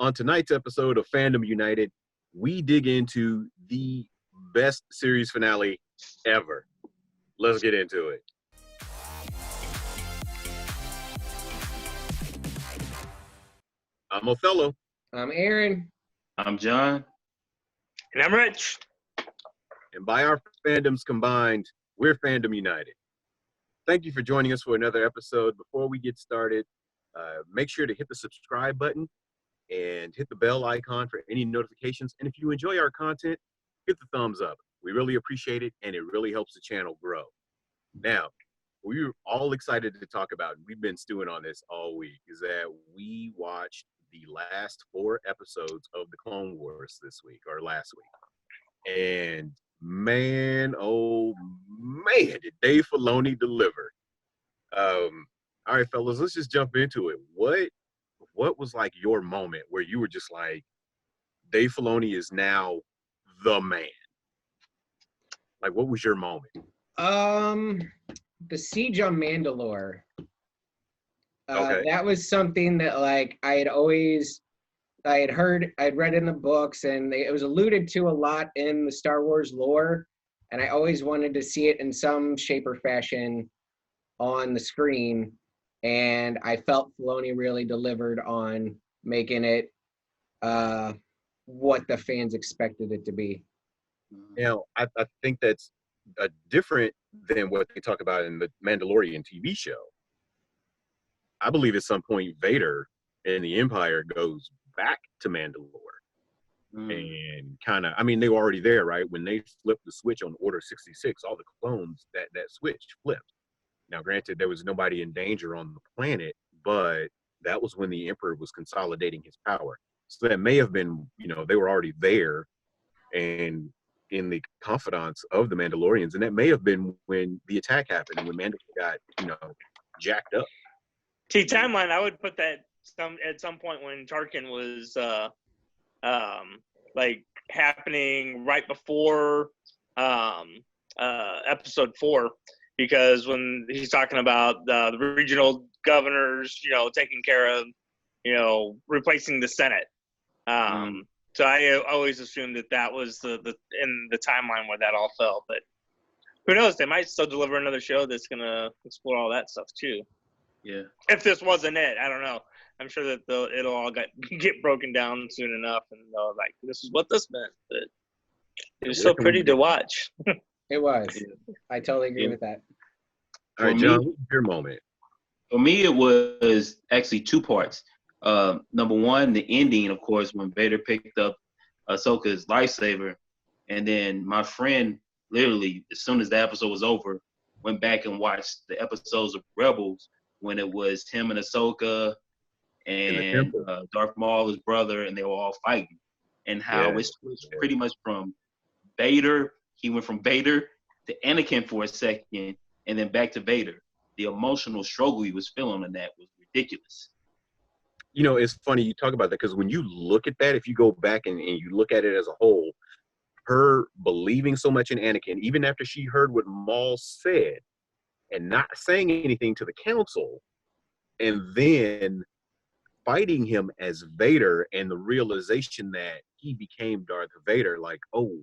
On tonight's episode of Fandom United, we dig into the best series finale ever. Let's get into it. I'm Othello. I'm Aaron. I'm John. And I'm Rich. And by our fandoms combined, we're Fandom United. Thank you for joining us for another episode. Before we get started, make sure to hit the subscribe button and hit the bell icon for any notifications. And if you enjoy our content, hit the thumbs up. We really appreciate it, and it really helps the channel grow. Now, we're all excited to talk about, and we've been stewing on this all week, is that we watched the last 4 episodes of the Clone Wars this week, or last week. And man, oh man, did Dave Filoni deliver. All right, fellas, let's just jump into it. What was like your moment where you were just like, Dave Filoni is now the man? Like, what was your moment? The Siege on Mandalore. Okay. That was something that like I'd read in the books, and it was alluded to a lot in the Star Wars lore, and I always wanted to see it in some shape or fashion on the screen. And I felt Filoni really delivered on making it what the fans expected it to be. Now, I think that's different than what they talk about in the Mandalorian TV show. I believe at some point Vader and the Empire goes back to Mandalore. And kind of, I mean, they were already there, right? When they flipped the switch on Order 66, all the clones, that switch flipped. Now, granted, there was nobody in danger on the planet, but that was when the Emperor was consolidating his power. So that may have been, they were already there and in the confidants of the Mandalorians. And that may have been when the attack happened and when Mandalore got, jacked up. See, timeline, I would put that at some point when Tarkin was happening right before episode 4. Because when he's talking about the regional governors, taking care of, replacing the Senate. So I always assumed that was the in the timeline where that all fell. But who knows? They might still deliver another show that's going to explore all that stuff too. Yeah. If this wasn't it, I don't know. I'm sure that it'll all get broken down soon enough, and they'll like, this is what this meant. But it was so pretty to watch. It was. I totally agree with that. All right, John, what's your moment? For me, it was actually 2 parts. Number one, the ending, of course, when Vader picked up Ahsoka's lightsaber. And then my friend, literally, as soon as the episode was over, went back and watched the episodes of Rebels when it was him and Ahsoka and Darth Maul, his brother, and they were all fighting. And how it switched pretty much from Vader. He went from Vader to Anakin for a second, and then back to Vader. The emotional struggle he was feeling on that was ridiculous. It's funny you talk about that because when you look at that, if you go back and you look at it as a whole, her believing so much in Anakin, even after she heard what Maul said and not saying anything to the council, and then fighting him as Vader and the realization that he became Darth Vader, like, oh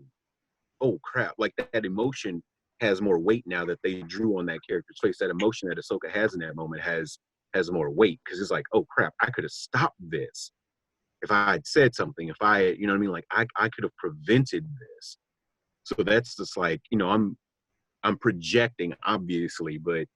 crap, like that emotion has more weight now that they drew on that character's face. That emotion that Ahsoka has in that moment has more weight because it's like, oh crap, I could have stopped this if I had said something. If I, like I could have prevented this. So that's just like, I'm projecting obviously, but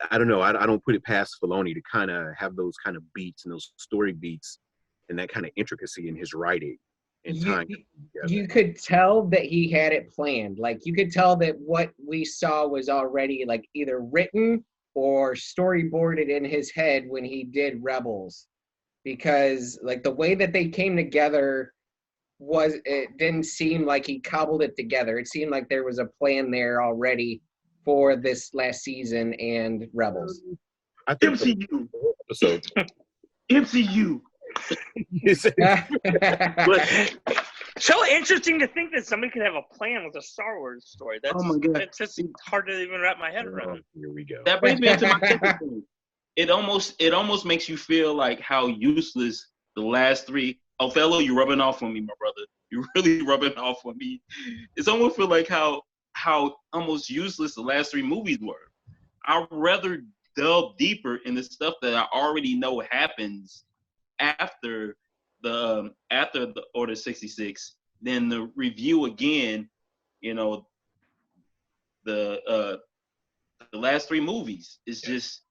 I don't know. I don't put it past Filoni to kind of have those kind of beats and those story beats and that kind of intricacy in his writing. You could tell that he had it planned. Like you could tell that what we saw was already like either written or storyboarded in his head when he did Rebels, because like the way that they came together it didn't seem like he cobbled it together. It seemed like there was a plan there already for this last season and Rebels. I think MCU episode. MCU. So interesting to think that somebody could have a plan with a Star Wars story. That's, oh my God. It's just hard to even wrap my head around. Here we go. That brings me into my second thing. It almost makes you feel like how useless the last three. Othello, you're rubbing off on me, my brother. You're really rubbing off on me. It's almost feel like how almost useless the last three movies were. I'd rather delve deeper in the stuff that I already know happens after the Order 66 than the review again. You know, the last three movies is just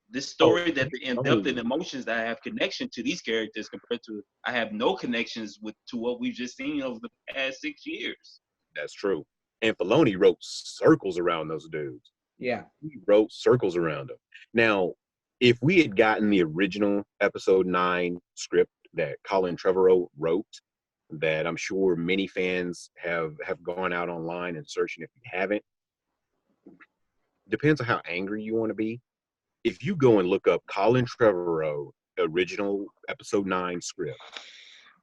this story that the in-depth and emotions that I have connection to these characters compared to I have no connections to what we've just seen over the past 6 years. That's true. And Filoni wrote circles around those dudes. Yeah. He wrote circles around them. Now, if we had gotten the original episode 9 script that Colin Trevorrow wrote, that I'm sure many fans have gone out online and searching if you haven't, depends on how angry you want to be. If you go and look up Colin Trevorrow original episode 9 script,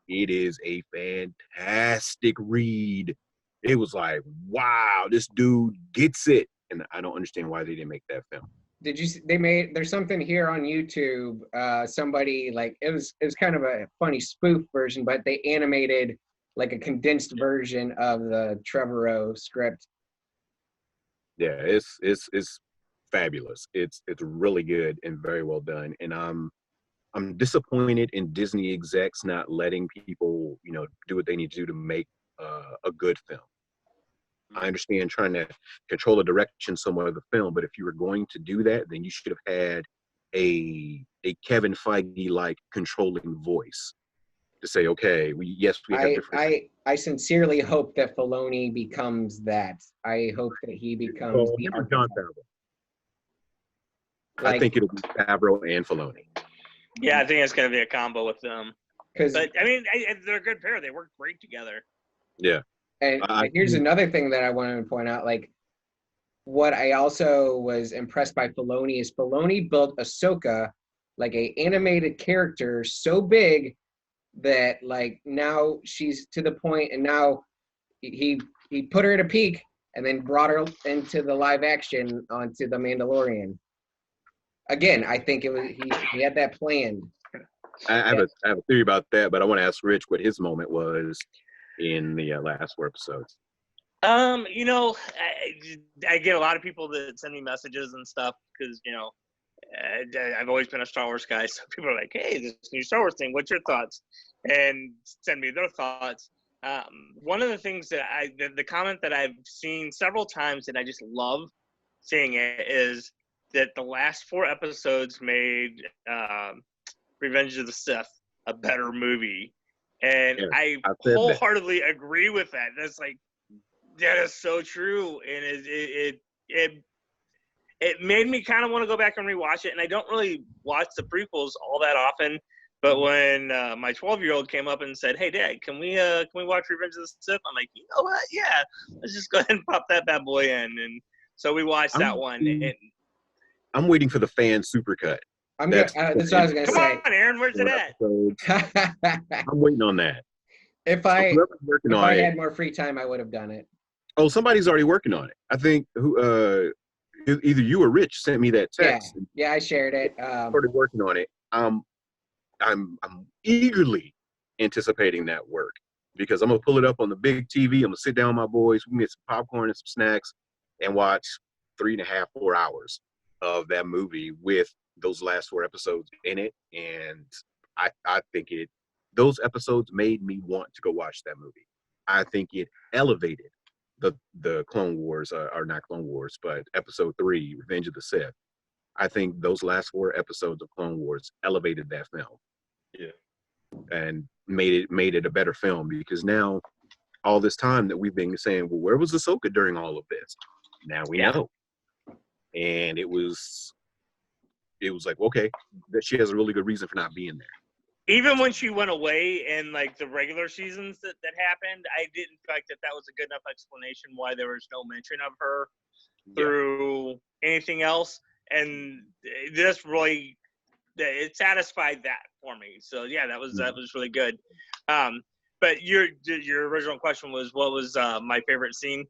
it is a fantastic read. It was like, wow, this dude gets it. And I don't understand why they didn't make that film. Did you see, there's something here on YouTube, somebody like, it was kind of a funny spoof version, but they animated like a condensed version of the Trevorrow script. Yeah, it's fabulous. It's really good and very well done. And I'm disappointed in Disney execs not letting people, do what they need to do to make a good film. I understand trying to control the direction somewhat of the film, but if you were going to do that, then you should have had a Kevin Feige-like controlling voice to say, okay, we have different. I sincerely hope that Filoni becomes that. I hope that he becomes the John Favreau. I think it'll be Favreau and Filoni. Yeah, I think it's going to be a combo with them. But I mean, they're a good pair. They work great together. Yeah. And here's another thing that I wanted to point out. Like, what I also was impressed by Filoni is Filoni built Ahsoka like a animated character so big that like now she's to the point, and now he put her at a peak and then brought her into the live action onto The Mandalorian. Again, I think it was he had that planned. I have a theory about that, but I want to ask Rich what his moment was in the last 4 episodes. I get a lot of people that send me messages and stuff because I've always been a Star Wars guy, so people are like, "Hey, this new Star Wars thing, what's your thoughts?" and send me their thoughts. One of the things that the comment that I've seen several times and I just love seeing it is that the last 4 episodes made Revenge of the Sith a better movie. And yeah, I wholeheartedly agree with that. That's like, that is so true. And it made me kind of want to go back and rewatch it. And I don't really watch the prequels all that often. But when my 12-year-old came up and said, "Hey, Dad, can we watch Revenge of the Sith?" I'm like, you know what? Yeah, let's just go ahead and pop that bad boy in. And so we watched that one. And I'm waiting for the fan supercut. That's what I was gonna say. Come on, Aaron, where's it at? I'm waiting on that. If I had more free time, I would have done it. Oh, somebody's already working on it. I think either you or Rich sent me that text. Yeah, I shared it. Started working on it. I'm eagerly anticipating that work because I'm gonna pull it up on the big TV. I'm gonna sit down with my boys. We can get some popcorn and some snacks and watch 3.5, 4 hours of that movie with those last 4 episodes in it. And I think those episodes made me want to go watch that movie. I think it elevated the Clone Wars, or not Clone Wars, but episode 3, Revenge of the Sith. I think those last 4 episodes of Clone Wars elevated that film. Yeah. And made it a better film, because now all this time that we've been saying, well, where was Ahsoka during all of this? Now we know. And it was like, okay, that she has a really good reason for not being there. Even when she went away in like the regular seasons that happened, I didn't feel like that was a good enough explanation why there was no mention of her through anything else. And this really, it satisfied that for me. So yeah, that was really good. But your original question was, what was my favorite scene?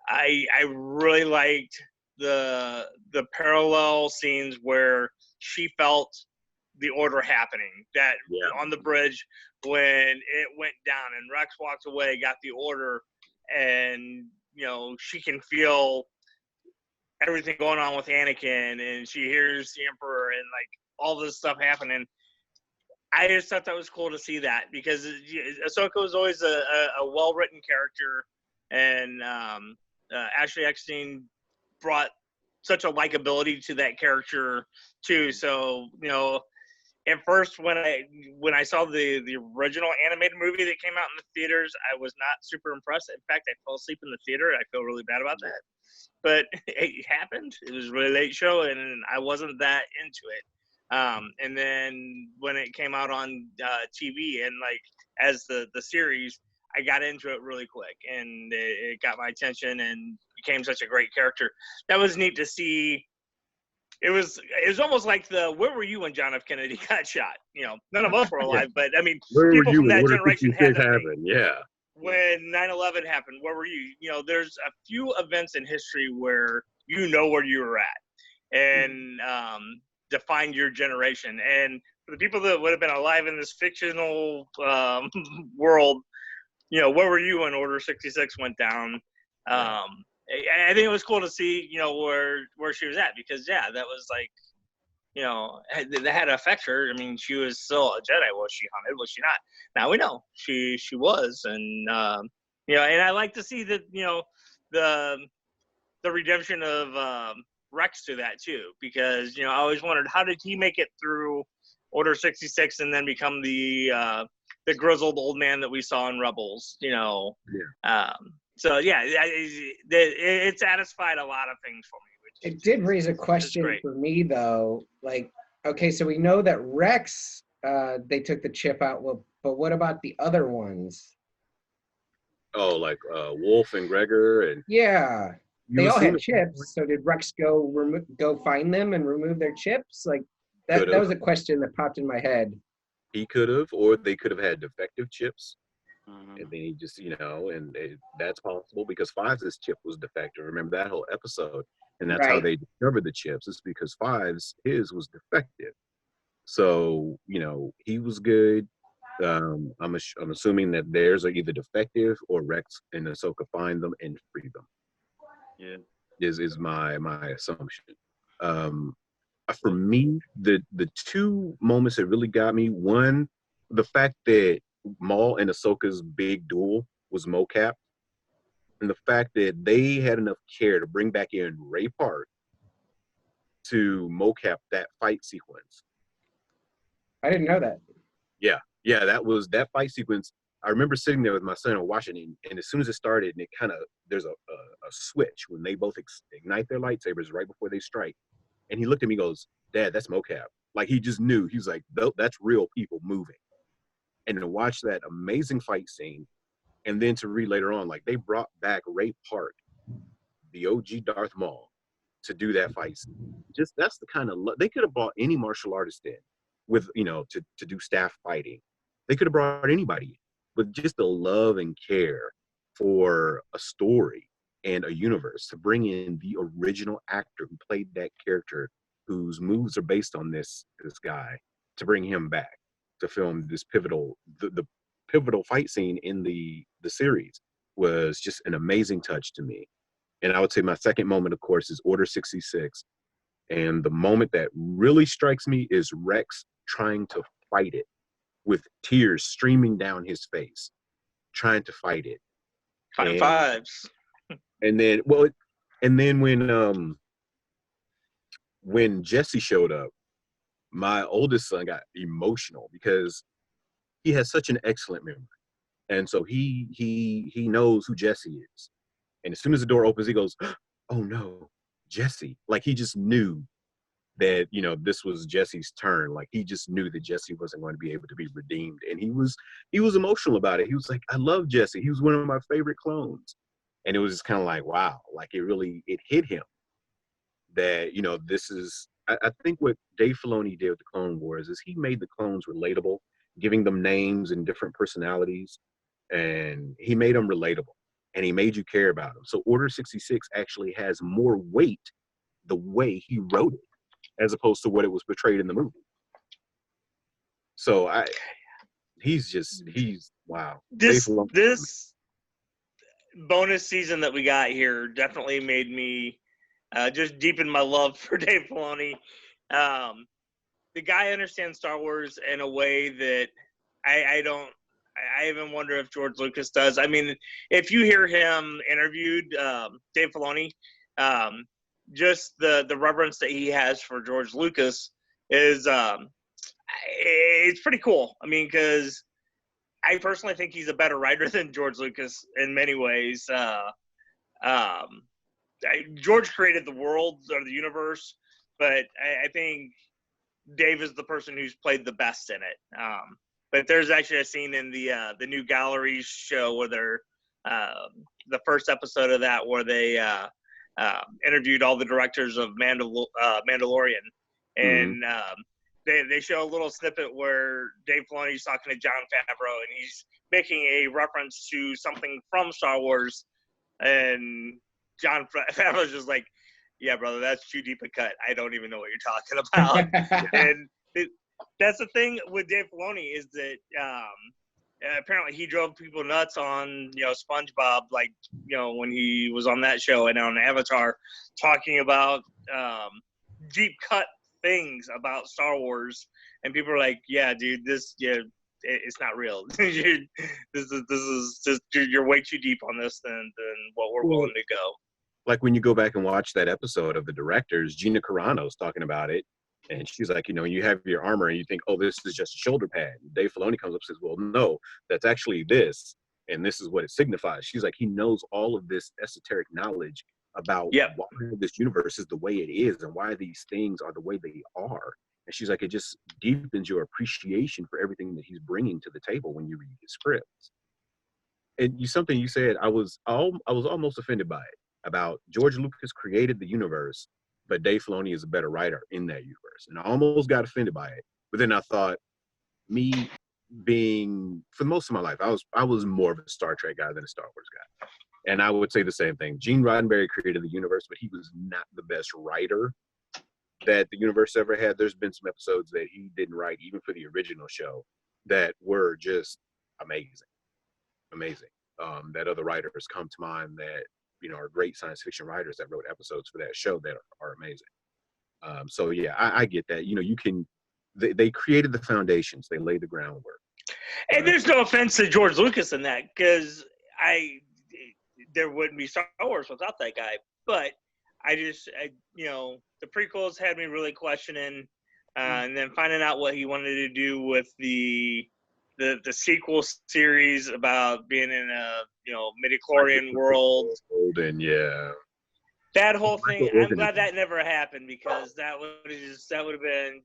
I really liked the parallel scenes where she felt the order happening, that on the bridge when it went down and Rex walks away, got the order, and she can feel everything going on with Anakin, and she hears the Emperor and like all this stuff happening. I just thought that was cool to see that, because Ahsoka was always a well-written character, and Ashley Eckstein brought such a likability to that character too. So at first when I saw the original animated movie that came out in the theaters, I was not super impressed. In fact, I fell asleep in the theater. I feel really bad about that, but it happened. It was a really late show, and I wasn't that into it. And then when it came out on TV and like as the series, I got into it really quick, and it got my attention and became such a great character. That was neat to see. It was almost like where were you when John F. Kennedy got shot? None of us were alive, but I mean, where people were you from that when generation had that happened. Yeah. When 9/11 happened, where were you? There's a few events in history where where you were at, and define your generation. And for the people that would have been alive in this fictional world, where were you when Order 66 went down? I think it was cool to see, where she was at, because that was like, that had to affect her. I mean, she was still a Jedi. Was she hunted? Was she not? Now we know she was, and and I like to see that, the redemption of Rex to that too, because I always wondered, how did he make it through Order 66 and then become the grizzled old man that we saw in Rebels? So it satisfied a lot of things for me. It did raise a question for me though. Like, okay, so we know that Rex, they took the chip out, but what about the other ones? Oh, like Wolf and Gregor and they all had chips. So did Rex go find them and remove their chips? Like that was a question that popped in my head. He could have, or they could have had defective chips. And then he just, that's possible, because Fives' chip was defective. Remember that whole episode? And that's how they discovered the chips. It's because his was defective. So, he was good. I'm assuming that theirs are either defective, or Rex and Ahsoka find them and free them. Yeah, is my assumption. For me, the two moments that really got me, one, the fact that Maul and Ahsoka's big duel was mocap, and the fact that they had enough care to bring back in Ray Park to mocap that fight sequence. I didn't know that. Yeah, that fight sequence. I remember sitting there with my son and watching it, and as soon as it started, and it kind of, there's a switch when they both ignite their lightsabers right before they strike, and he looked at me and goes, "Dad, that's mocap." Like, he just knew. He was like, "That's real people moving." And to watch that amazing fight scene, and then to read later on, like, they brought back Ray Park, the OG Darth Maul, to do that fight scene. Just, that's the kind of they could have brought any martial artist in with, to do staff fighting. They could have brought anybody in with just the love and care for a story and a universe, to bring in the original actor who played that character, whose moves are based on this guy, to bring him back to film this pivotal, the pivotal fight scene in the series was just an amazing touch to me. And I would say my second moment, of course, is Order 66. And the moment that really strikes me is Rex trying to fight it, with tears streaming down his face, trying to fight it. Fighting Fives. And then, when Jesse showed up, my oldest son got emotional, because he has such an excellent memory, and so he knows who Jesse is. And as soon as the door opens, he goes, "Oh no, Jesse!" Like, he just knew that this was Jesse's turn. Like, he just knew that Jesse wasn't going to be able to be redeemed, and he was emotional about it. He was like, "I love Jesse. He was one of my favorite clones." And it was just kind of like, wow, like, it hit him that this is. I think what Dave Filoni did with the Clone Wars is he made the clones relatable, giving them names and different personalities, and he made them relatable, and he made you care about them. So Order 66 actually has more weight the way he wrote it, as opposed to what it was portrayed in the movie. So he's wow. This bonus season that we got here definitely made me just deepen my love for Dave Filoni. The guy understands Star Wars in a way that I don't. I even wonder if George Lucas does. I mean, if you hear him interviewed, Dave Filoni, just the reverence that he has for George Lucas is it's pretty cool. I mean, because I personally think he's a better writer than George Lucas in many ways. George created the world or the universe, but I think Dave is the person who's played the best in it. But there's actually a scene in the new Galleries show where they're the first episode of that where they interviewed all the directors of Mandalorian, and they show a little snippet where Dave Filoni's talking to Jon Favreau, and he's making a reference to something from Star Wars, and Jon Favreau's just like, "Yeah, brother, that's too deep a cut. I don't even know what you're talking about." And that's the thing with Dave Filoni is that apparently he drove people nuts on SpongeBob, like when he was on that show and on Avatar, talking about deep cut things about Star Wars, and people are like, "Yeah, dude, it's not real. This is just you're way too deep on this than what we're willing to go." Like when you go back and watch that episode of The Directors, Gina Carano's talking about it, and she's like, you have your armor and you think, oh, this is just a shoulder pad. Dave Filoni comes up and says, well, no, that's actually this, and this is what it signifies. She's like, he knows all of this esoteric knowledge about why this universe is the way it is and why these things are the way they are. And she's like, it just deepens your appreciation for everything that he's bringing to the table when you read his scripts. And something you said, I was almost offended by it, about George Lucas created the universe, but Dave Filoni is a better writer in that universe. And I almost got offended by it. But then I thought, me being, for most of my life, I was more of a Star Trek guy than a Star Wars guy. And I would say the same thing. Gene Roddenberry created the universe, but he was not the best writer that the universe ever had. There's been some episodes that he didn't write, even for the original show, that were just amazing. That other writers come to mind that are great science fiction writers that wrote episodes for that show that are amazing. So yeah, I get that. They created the foundations, they laid the groundwork. And there's no offense to George Lucas in that, because there wouldn't be Star Wars without that guy. But the prequels had me really questioning, and then finding out what he wanted to do with the sequel series about being in a midichlorian world. And that whole thing, I'm glad that never happened, because that would have been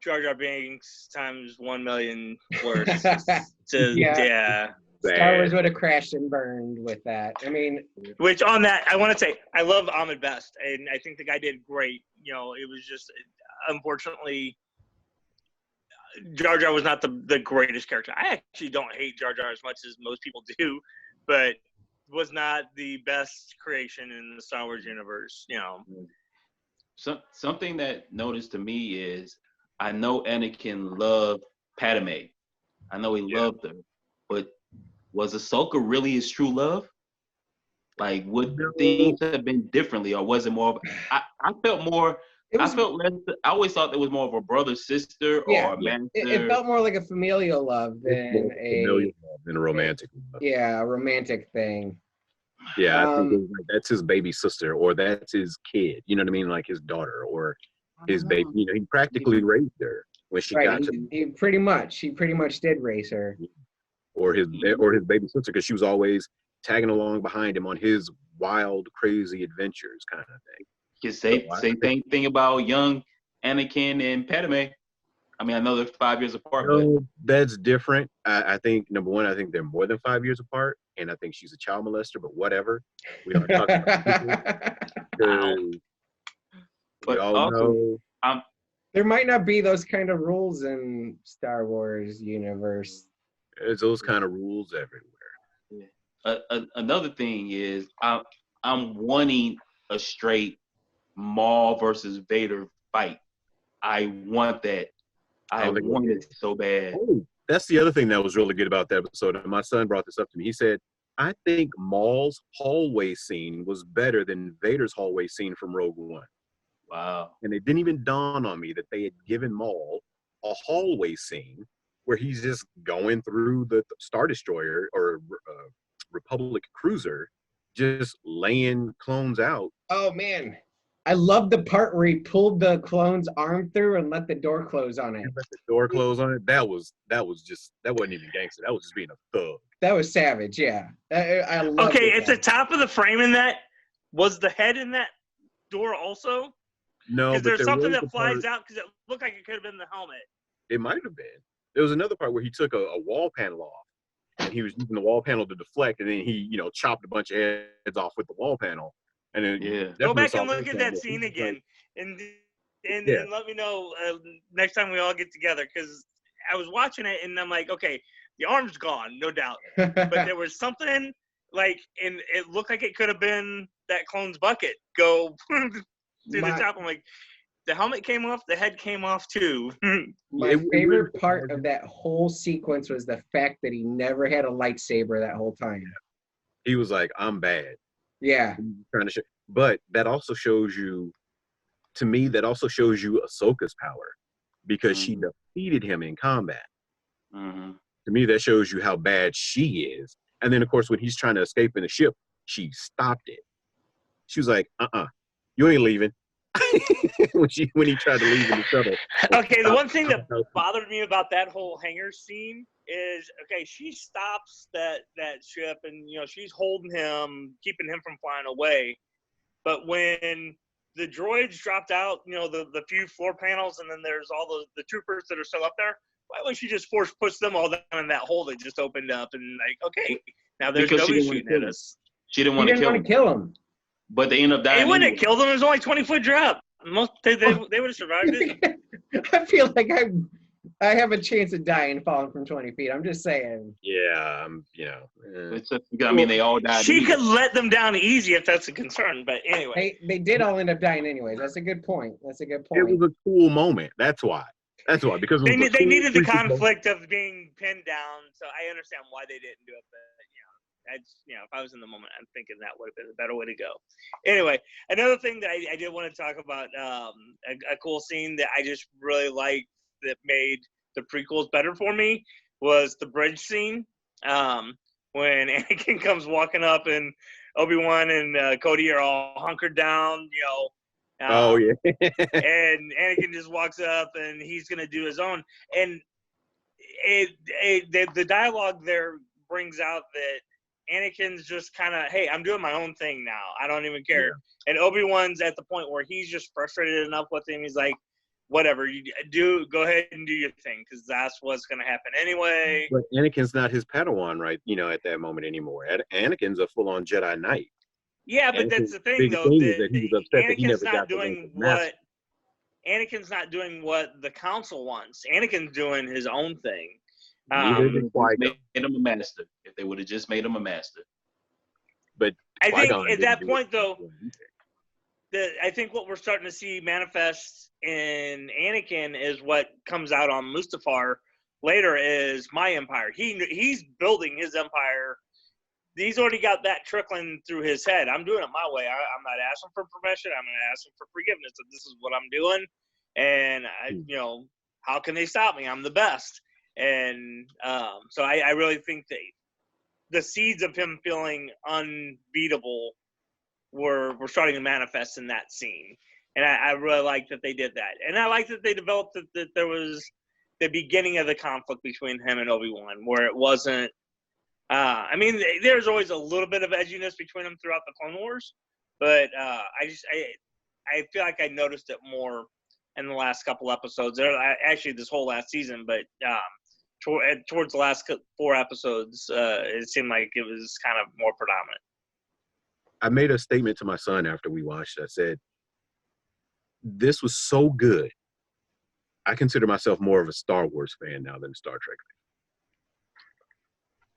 Jar Jar Binks times 1 million worse. Star Wars would have crashed and burned with that. I mean, which on that, I want to say I love Ahmed Best, and I think the guy did great. It was just unfortunately Jar Jar was not the greatest character. I actually don't hate Jar Jar as much as most people do, but was not the best creation in the Star Wars universe. Something that noticed to me is, I know Anakin loved Padme. I know he loved her, but was Ahsoka really his true love? Like, would things have been differently, or was it more? I felt more. I felt less. I always thought there was more of a brother sister or a man. It felt more like a familial love than a romantic love. Yeah, a romantic thing. Yeah, I think it was like, that's his baby sister, or that's his kid. You know what I mean? Like his daughter or his baby. He practically raised her when she got to him. He pretty much did raise her. Or his baby sister, because she was always tagging along behind him on his wild, crazy adventures, kind of thing. You say thing about young Anakin and Padme. I mean, I know they're 5 years apart, but that's different. I think, number one, I think they're more than 5 years apart, and I think she's a child molester. But whatever, we don't talk about it. But also, there might not be those kind of rules in Star Wars universe. There's those kind of rules everywhere. Yeah. Another thing is, I'm wanting a straight Maul versus Vader fight. I want that. I wanted it so bad. Oh, that's the other thing that was really good about that episode. And my son brought this up to me. He said, I think Maul's hallway scene was better than Vader's hallway scene from Rogue One. Wow. And it didn't even dawn on me that they had given Maul a hallway scene where he's just going through the Star Destroyer or Republic cruiser, just laying clones out. Oh, man. I love the part where he pulled the clone's arm through and let the door close on it. Let the door close on it. That wasn't even gangster. That was just being a thug. That was savage, yeah. I love Okay, at the top of the frame in that, was the head in that door also? No, because but there's something that flies part, out because it looked like it could have been the helmet. It might have been. There was another part where he took a wall panel off, and he was using the wall panel to deflect, and then he, chopped a bunch of heads off with the wall panel. And then Go back and look at that scene again, and let me know next time we all get together, because I was watching it and I'm like, okay, the arm's gone, no doubt, but there was something like, and it looked like it could have been that clone's bucket go through the top. I'm like, the helmet came off, the head came off too. My favorite part of that whole sequence was the fact that he never had a lightsaber that whole time. He was like, I'm bad. Yeah. Trying to show, but that also shows you, to me, Ahsoka's power, because she defeated him in combat. Mm-hmm. To me, that shows you how bad she is. And then, of course, when he's trying to escape in the ship, she stopped it. She was like, you ain't leaving. when he tried to leave in the shuttle. Okay, the one thing that bothered me about that whole hangar scene is, okay, she stops that ship and, she's holding him, keeping him from flying away. But when the droids dropped out, the few floor panels, and then there's all the troopers that are still up there, why wouldn't she just force push them all down in that hole that just opened up and like, okay, now there's nobody shooting at us. She didn't want to kill him. But they end up dying. They wouldn't have killed him. It was only 20-foot drop. They would have survived it. I feel like I have a chance of dying falling from 20 feet. I'm just saying. Yeah, they all died. She could let them down easy if that's a concern. But anyway. They did all end up dying anyways. That's a good point. It was a cool moment. That's why. Because they needed the conflict of being pinned down. So I understand why they didn't do it. But, if I was in the moment, I'm thinking that would have been a better way to go. Anyway, another thing that I did want to talk about, a cool scene that I just really liked that made the prequels better for me was the bridge scene. When Anakin comes walking up and Obi-Wan and Cody are all hunkered down, oh, yeah. and Anakin just walks up and he's going to do his own. And the dialogue there brings out that Anakin's just kind of, hey, I'm doing my own thing now. I don't even care. Yeah. And Obi-Wan's at the point where he's just frustrated enough with him. He's like, whatever, go ahead and do your thing, because that's what's going to happen anyway. But Anakin's not his Padawan, right, at that moment anymore. Anakin's a full-on Jedi Knight. Yeah, but that's the thing, though. That he was upset that he never got Anakin's not doing what the council wants. Anakin's doing his own thing. Made him a master. If they would have just made him a master. But I think at that point, though, I think what we're starting to see manifest in Anakin is what comes out on Mustafar later is my empire. He's building his empire. He's already got that trickling through his head. I'm doing it my way. I'm not asking for permission. I'm not asking for forgiveness. This is what I'm doing. And, how can they stop me? I'm the best. And so I really think that the seeds of him feeling unbeatable were starting to manifest in that scene. And I really like that they did that. And I like that they developed that there was the beginning of the conflict between him and Obi-Wan, where it wasn't there's always a little bit of edginess between them throughout the Clone Wars, but I feel like I noticed it more in the last couple episodes. Actually, this whole last season, but towards the last 4 episodes, it seemed like it was kind of more predominant. I made a statement to my son after we watched it. I said, this was so good. I consider myself more of a Star Wars fan now than a Star Trek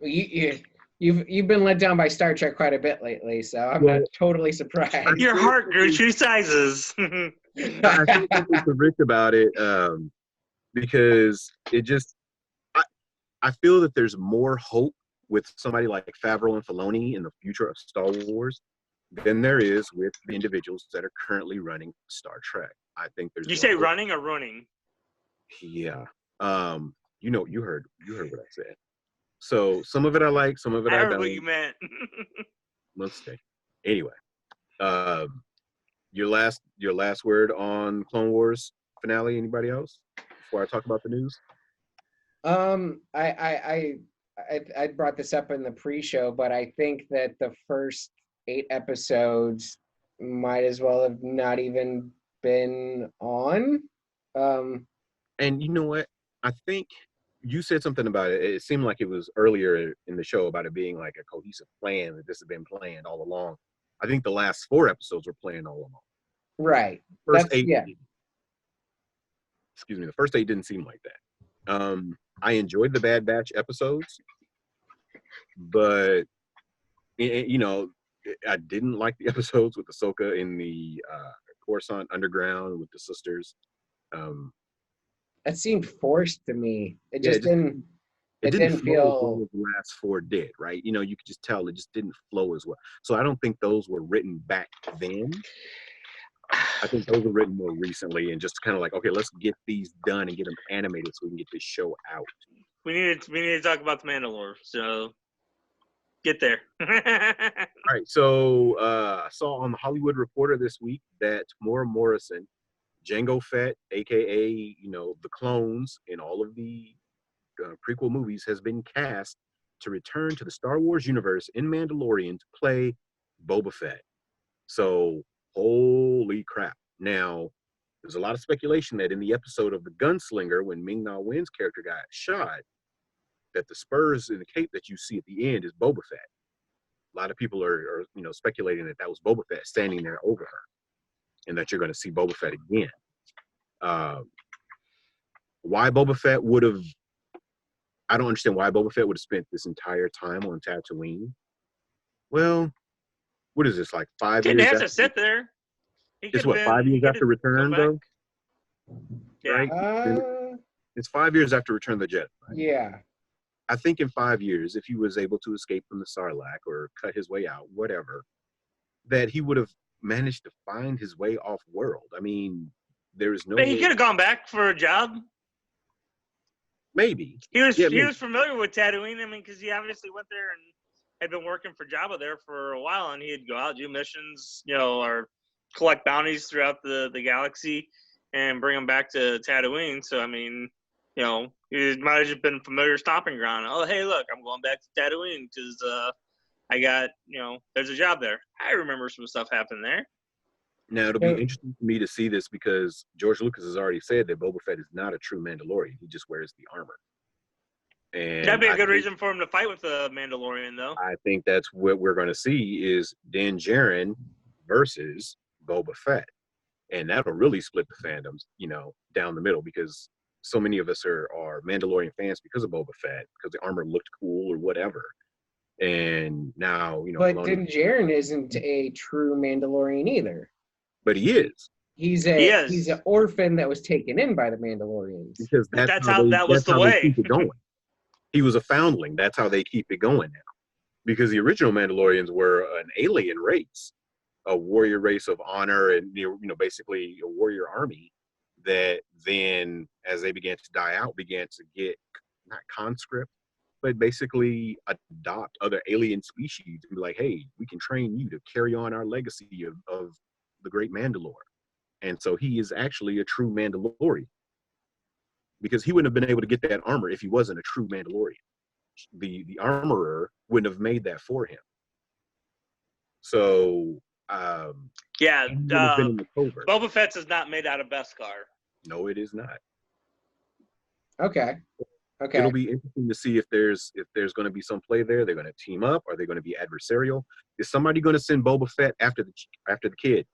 fan. You've been let down by Star Trek quite a bit lately, so I'm not totally surprised. Your heart grew 2 sizes. I think something to Rick about it. because I feel that there's more hope with somebody like Favreau and Filoni in the future of Star Wars than there is with the individuals that are currently running Star Trek. I think there's You more say hope. running or running? Yeah. You heard what I said. So some of it I like, some of it I I heard don't. what you meant. Let's see. Anyway, your last word on Clone Wars finale. Anybody else before I talk about the news? I brought this up in the pre-show, but I think that the first 8 episodes might as well have not even been on. And you know what? I think you said something about it. It seemed like it was earlier in the show about it being like a cohesive plan, that this had been planned all along. I think the last 4 episodes were planned all along. Right. First 8. Yeah. Excuse me. The first 8 didn't seem like that. I enjoyed the Bad Batch episodes, but you know, I didn't like the episodes with Ahsoka in the Coruscant Underground with the sisters. That seemed forced to me. It just didn't. It didn't feel as well as the last 4 did, right? You know, you could just tell it just didn't flow as well. So I don't think those were written back then. I think those were written more recently and just kind of like, okay, let's get these done and get them animated so we can get this show out. We need to talk about the Mandalore. So get there. All right. So I saw on the Hollywood Reporter this week that Tamora Morrison, Jango Fett, aka the clones in all of the prequel movies, has been cast to return to the Star Wars universe in Mandalorian to play Boba Fett. So holy crap. Now, there's a lot of speculation that in the episode of The Gunslinger, when Ming-Na Wen's character got shot, that the spurs in the cape that you see at the end is Boba Fett. A lot of people are speculating that was Boba Fett standing there over her, and that you're going to see Boba Fett again. Why Boba Fett would have... I don't understand why Boba Fett would have spent this entire time on Tatooine. Well, what is this, like 5 years? Didn't have to sit there. It's what, 5 years after Return, though? Yeah. Right? It's 5 years after Return of the Jedi. Right? Yeah. I think in 5 years, if he was able to escape from the Sarlacc or cut his way out, whatever, that he would have managed to find his way off world. I mean, there is no... But he could have gone back for a job. Maybe. He was familiar with Tatooine. I mean, because he obviously went there and had been working for Jabba there for a while, and he'd go out, do missions, or collect bounties throughout the galaxy and bring them back to Tatooine. So, I mean, it might have just been familiar stomping ground. Oh, hey, look, I'm going back to Tatooine because I got, there's a job there. I remember some stuff happened there. Now, it'll be interesting for me to see this because George Lucas has already said that Boba Fett is not a true Mandalorian. He just wears the armor. And that'd be a good reason for him to fight with the Mandalorian, though. I think that's what we're going to see is Din Djarin versus Boba Fett. And that'll really split the fandoms, down the middle, because so many of us are Mandalorian fans because of Boba Fett, because the armor looked cool or whatever. And now, But Din Djarin isn't a true Mandalorian either. But he is. He's an orphan that was taken in by the Mandalorians. Because that's how they keep it going. He was a foundling. That's how they keep it going now. Because the original Mandalorians were an alien race, a warrior race of honor, and basically a warrior army that then, as they began to die out, began to get not conscript, but basically adopt other alien species and be like, hey, we can train you to carry on our legacy of the great Mandalore. And so he is actually a true Mandalorian, because he wouldn't have been able to get that armor if he wasn't a true Mandalorian. The armorer wouldn't have made that for him. So Boba Fett's is not made out of Beskar. No, it is not. Okay. It'll be interesting to see if there's going to be some play there. They're going to team up. Are they going to be adversarial? Is somebody going to send Boba Fett after the kid?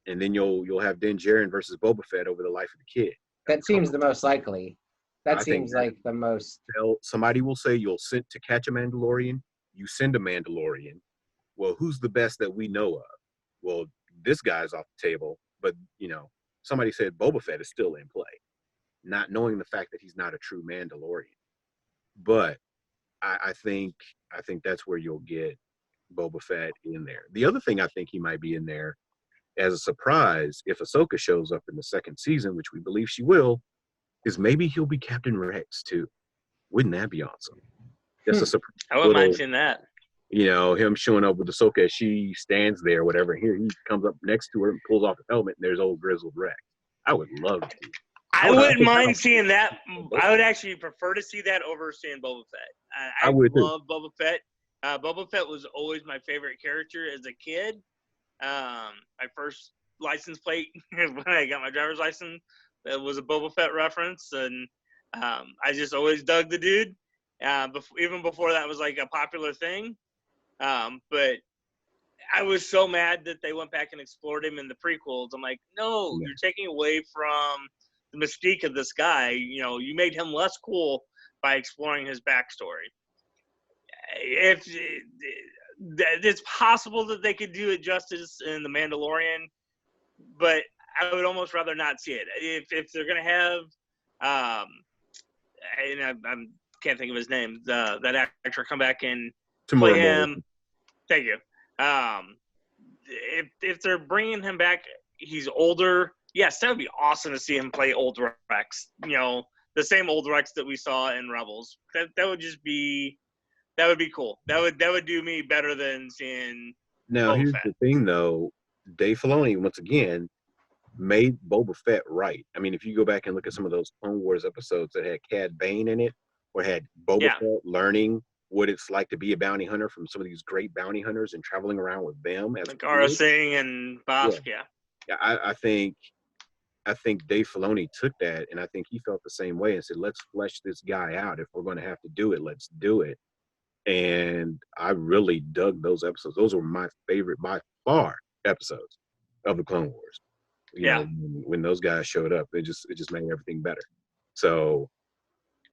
And then you'll have Din Djarin versus Boba Fett over the life of the kid. That seems the most likely. That seems like the most. Somebody will say you'll send to catch a Mandalorian. You send a Mandalorian. Well, who's the best that we know of? Well, this guy's off the table, but somebody said Boba Fett is still in play. not knowing the fact that he's not a true Mandalorian. But I think that's where you'll get Boba Fett in there. The other thing I think he might be in there as a surprise, if Ahsoka shows up in the second season, which we believe she will, is maybe he'll be Captain Rex too. Wouldn't that be awesome? Just a surprise. I wouldn't mind seeing that. You know, him showing up with Ahsoka as she stands there, whatever. Here he comes up next to her and pulls off his helmet, and there's old grizzled Rex. I would love to. I wouldn't mind seeing that. I would actually prefer to see that over seeing Boba Fett. I would love Boba Fett. Boba Fett was always my favorite character as a kid. My first license plate when I got my driver's license, that was a Boba Fett reference, and I just always dug the dude. Even before that was like a popular thing. But I was so mad that they went back and explored him in the prequels. I'm like, no, you're taking away from the mystique of this guy. You know, you made him less cool by exploring his backstory. If it's possible that they could do it justice in The Mandalorian, but I would almost rather not see it. If they're gonna have, and I can't think of his name, that actor come back and play him. Thank you. If they're bringing him back, he's older. Yes, that would be awesome to see him play old Rex. You know, the same old Rex that we saw in Rebels. That would just be, that would be cool. That would do me better than seeing. Now Boba here's Fett. the thing, though. Dave Filoni once again made Boba Fett right. I mean, if you go back and look at some of those Clone Wars episodes that had Cad Bane in it, or had Boba Fett learning what it's like to be a bounty hunter from some of these great bounty hunters and traveling around with them, as like Aurra Sing and Bossk. Yeah. I think Dave Filoni took that, and I think he felt the same way and said, let's flesh this guy out. If we're going to have to do it, let's do it. And I really dug those episodes. Those were my favorite by far episodes of the Clone Wars. You know, when those guys showed up, it just made everything better. So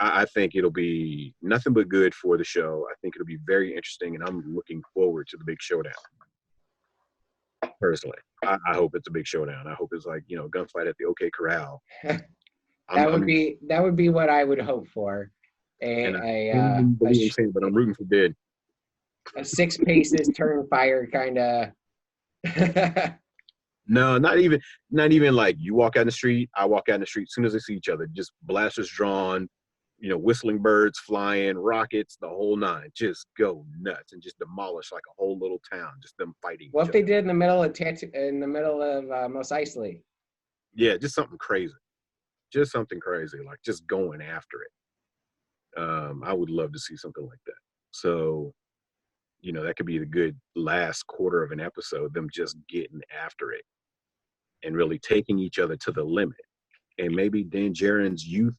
I think it'll be nothing but good for the show. I think it'll be very interesting, and I'm looking forward to the big showdown. Personally, I hope it's a big showdown. I hope it's like, you know, gunfight at the OK Corral. That would be what I would hope for. But I'm rooting for Dead. A 6 paces turn fire kind of. No, not even like you walk out in the street, I walk out in the street. As soon as they see each other, just blasters drawn, you know, whistling birds flying, rockets, the whole nine. Just go nuts and just demolish like a whole little town. Just them fighting. What if they did in the middle of Mos Eisley? Yeah, just something crazy. Like just going after it. I would love to see something like that. So, you know, that could be the good last quarter of an episode, them just getting after it and really taking each other to the limit. And maybe Din Djarin's youth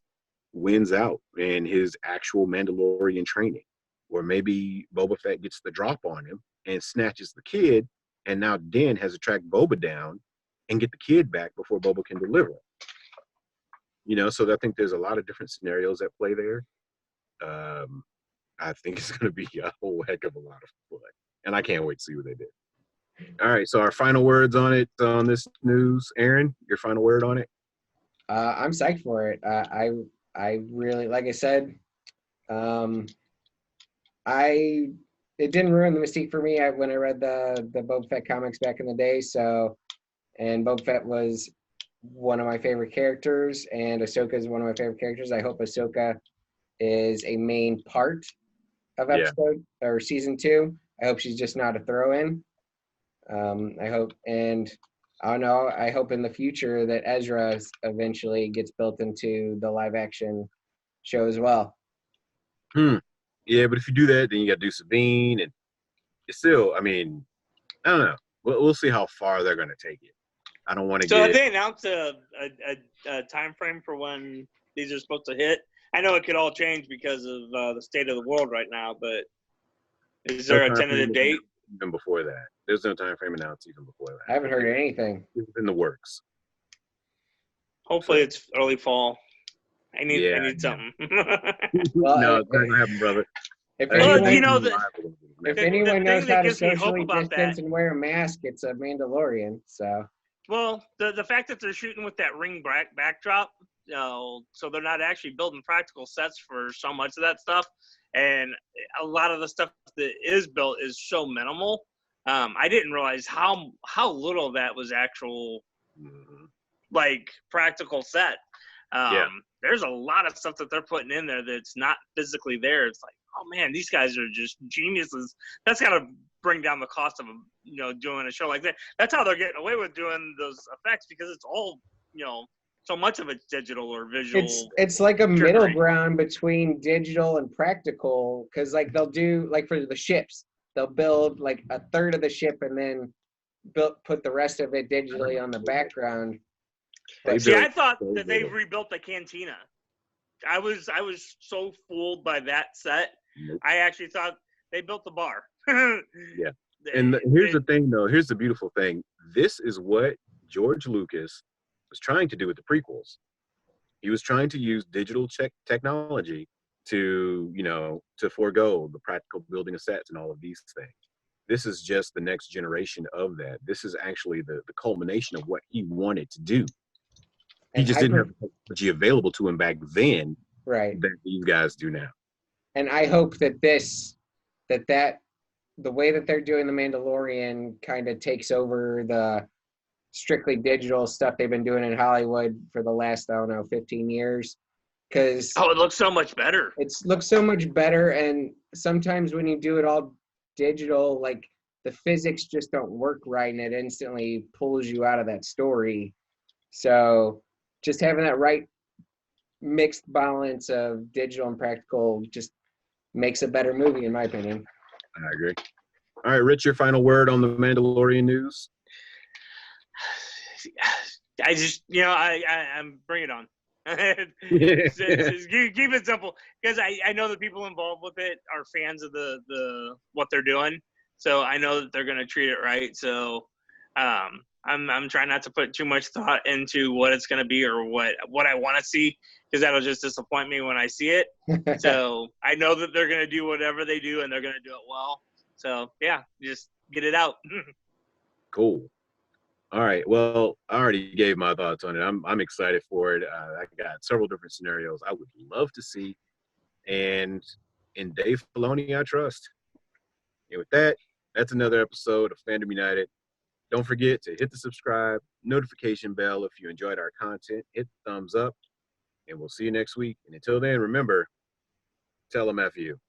wins out in his actual Mandalorian training. Or maybe Boba Fett gets the drop on him and snatches the kid, and now Din has to track Boba down and get the kid back before Boba can deliver it. You know, so I think there's a lot of different scenarios at play there. I think it's going to be a whole heck of a lot of fun, and I can't wait to see what they did. All right, so our final words on it, on this news. Aaron, your final word on it? I'm psyched for it. I really, like I said, it didn't ruin the mystique for me when I read the Boba Fett comics back in the day. So, and Boba Fett was one of my favorite characters, and Ahsoka is one of my favorite characters. I hope Ahsoka is a main part of episode or season 2. I hope she's just not a throw-in. I hope, and I don't know, I hope in the future that Ezra eventually gets built into the live-action show as well. Yeah, but if you do that, then you got to do Sabine, and it's still, I mean, I don't know. We'll see how far they're going to take it. I don't want to So they announced a time frame for when these are supposed to hit? I know it could all change because of the state of the world right now, but is there a tentative date? Even before that. There's no time frame announced even before that. I haven't heard anything. It's in the works. Hopefully it's early fall. I need something. Well, no, it's not going to happen, brother. If the anyone knows thing how that to gives me hope socially about distance that- and wear a mask, it's a Mandalorian. So Well, the fact that they're shooting with that ring backdrop, so they're not actually building practical sets for so much of that stuff, and a lot of the stuff that is built is so minimal. I didn't realize how little that was actual like practical set. There's a lot of stuff that they're putting in there that's not physically there. It's like, oh man, these guys are just geniuses. That's got to bring down the cost of doing a show like that. That's how they're getting away with doing those effects, because it's all so much of it's digital or visual. It's like a middle ground between digital and practical, because like they'll do like for the ships, they'll build like a third of the ship and then put the rest of it digitally on the background. See, I thought that they rebuilt the cantina. I was so fooled by that set. I actually thought they built the bar. Yeah. And here's the thing, though. Here's the beautiful thing. This is what George Lucas was trying to do with the prequels. He was trying to use digital technology to forego the practical building of sets and all of these things. This is just the next generation of that. This is actually the culmination of what he wanted to do. He just didn't have the technology available to him back then, right? That these guys do now. And I hope that the way that they're doing The Mandalorian kind of takes over the strictly digital stuff they've been doing in Hollywood for the last, 15 years. Because it looks so much better. It looks so much better, and sometimes when you do it all digital, like the physics just don't work right, and it instantly pulls you out of that story. So just having that right mixed balance of digital and practical just makes a better movie, in my opinion. I agree. All right, Rich, your final word on the Mandalorian news? I just, I'm bring it on. just keep it simple, because I know the people involved with it are fans of the what they're doing, so I know that they're going to treat it right. So I'm trying not to put too much thought into what it's going to be or what I want to see, because that'll just disappoint me when I see it. So I know that they're going to do whatever they do, and they're going to do it well. So yeah, just get it out. Cool. All right. Well, I already gave my thoughts on it. I'm excited for it. I got several different scenarios I would love to see, and in Dave Filoni, I trust. And with that, that's another episode of Fandom United. Don't forget to hit the subscribe, notification bell if you enjoyed our content. Hit the thumbs up, and we'll see you next week. And until then, remember, tell them F you.